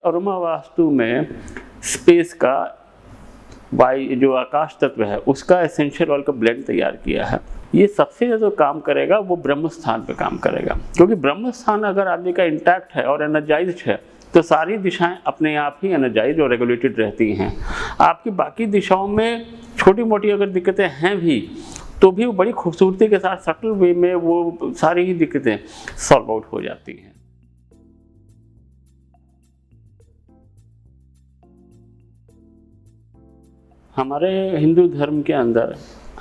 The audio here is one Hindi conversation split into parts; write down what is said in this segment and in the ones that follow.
अरोमा वास्तु में स्पेस का जो आकाश तत्व है उसका एसेंशियल ऑयल का ब्लेंड तैयार किया है। ये सबसे ज़्यादा काम करेगा वो ब्रह्म स्थान पे काम करेगा, क्योंकि ब्रह्म स्थान अगर आदमी का इंटैक्ट है और एनर्जाइज्ड है तो सारी दिशाएं अपने आप ही एनर्जाइज और रेगुलेटेड रहती हैं। आपकी बाकी दिशाओं में छोटी मोटी अगर दिक्कतें हैं भी तो भी वो बड़ी खूबसूरती के साथ सटल वे में वो सारी ही दिक्कतें सॉल्व आउट हो जाती हैं। हमारे हिंदू धर्म के अंदर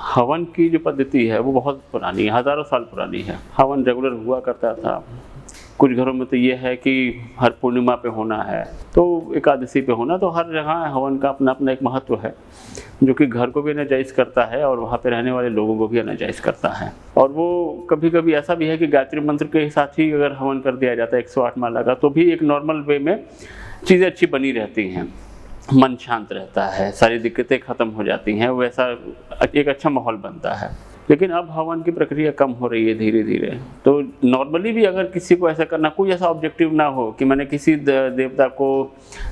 हवन की जो पद्धति है वो बहुत पुरानी है, हज़ारों साल पुरानी है। हवन रेगुलर हुआ करता था। कुछ घरों में तो ये है कि हर पूर्णिमा पे होना है, तो एकादशी पे होना, तो हर जगह हवन का अपना अपना एक महत्व है जो कि घर को भी एनर्जाइज करता है और वहाँ पे रहने वाले लोगों को भी एनर्जाइज करता है। और वो कभी कभी ऐसा भी है कि गायत्री मंत्र के साथ ही अगर हवन कर दिया जाता है 108 माला का, तो भी एक नॉर्मल वे में चीज़ें अच्छी बनी रहती हैं, मन शांत रहता है, सारी दिक्कतें ख़त्म हो जाती हैं, वैसा एक अच्छा माहौल बनता है। लेकिन अब हवन की प्रक्रिया कम हो रही है धीरे धीरे। तो नॉर्मली भी अगर किसी को ऐसा करना, कोई ऐसा ऑब्जेक्टिव ना हो कि मैंने किसी देवता को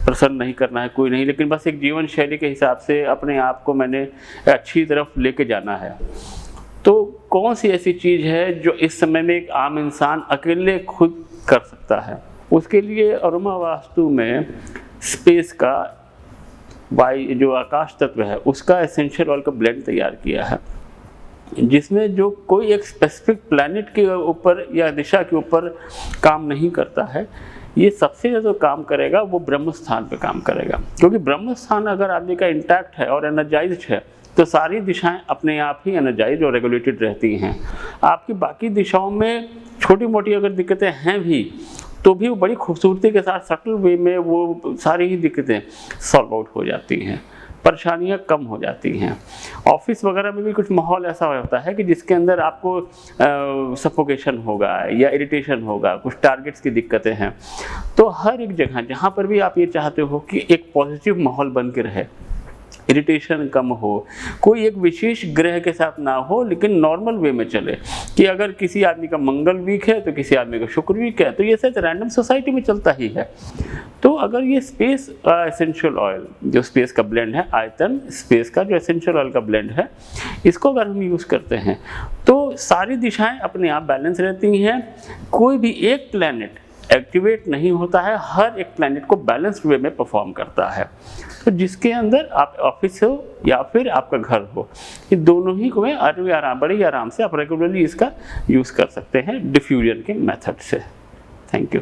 प्रसन्न नहीं करना है, कोई नहीं, लेकिन बस एक जीवन शैली के हिसाब से अपने आप को मैंने अच्छी तरफ लेके जाना है, तो कौन सी ऐसी चीज़ है जो इस समय में एक आम इंसान अकेले खुद कर सकता है। उसके लिए अरोमा वास्तु में स्पेस का जो आकाश तत्व है उसका एसेंशियल ऑयल का ब्लेंड तैयार किया है, जिसमें जो कोई एक स्पेसिफिक प्लैनेट के ऊपर या दिशा के ऊपर काम नहीं करता है। ये सबसे ज़्यादा काम करेगा वो ब्रह्म स्थान पे काम करेगा, क्योंकि ब्रह्म स्थान अगर आदमी का इंटैक्ट है और एनर्जाइज्ड है तो सारी दिशाएं अपने आप ही एनर्जाइज और रेगुलेटेड रहती हैं। आपकी बाकी दिशाओं में छोटी मोटी अगर दिक्कतें हैं भी तो भी वो बड़ी खूबसूरती के साथ सटल वे में वो सारी ही दिक्कतें सॉल्व आउट हो जाती हैं, परेशानियां कम हो जाती हैं। ऑफिस वगैरह में भी कुछ माहौल ऐसा होता है कि जिसके अंदर आपको सफोकेशन होगा या इरिटेशन होगा, कुछ टारगेट्स की दिक्कतें हैं, तो हर एक जगह जहाँ पर भी आप ये चाहते हो कि एक पॉजिटिव माहौल बन के रहे, इरिटेशन कम हो, कोई एक विशेष ग्रह के साथ ना हो, लेकिन नॉर्मल वे में चले, कि अगर किसी आदमी का मंगल वीक है तो किसी आदमी का शुक्र वीक है, तो ये सच रैंडम सोसाइटी में चलता ही है। तो अगर ये स्पेस एसेंशियल ऑयल, जो स्पेस का ब्लेंड है, आयतन स्पेस का जो एसेंशियल ऑयल का ब्लेंड है, इसको अगर हम यूज़ करते हैं तो सारी दिशाएं अपने आप बैलेंस रहती हैं। कोई भी एक प्लैनेट एक्टिवेट नहीं होता है, हर एक प्लैनेट को बैलेंस्ड वे में परफॉर्म करता है। तो जिसके अंदर आप ऑफिस हो या फिर आपका घर हो, ये दोनों ही को बड़े आराम से आप रेगुलरली इसका यूज़ कर सकते हैं डिफ्यूजन के मेथड से। Thank you.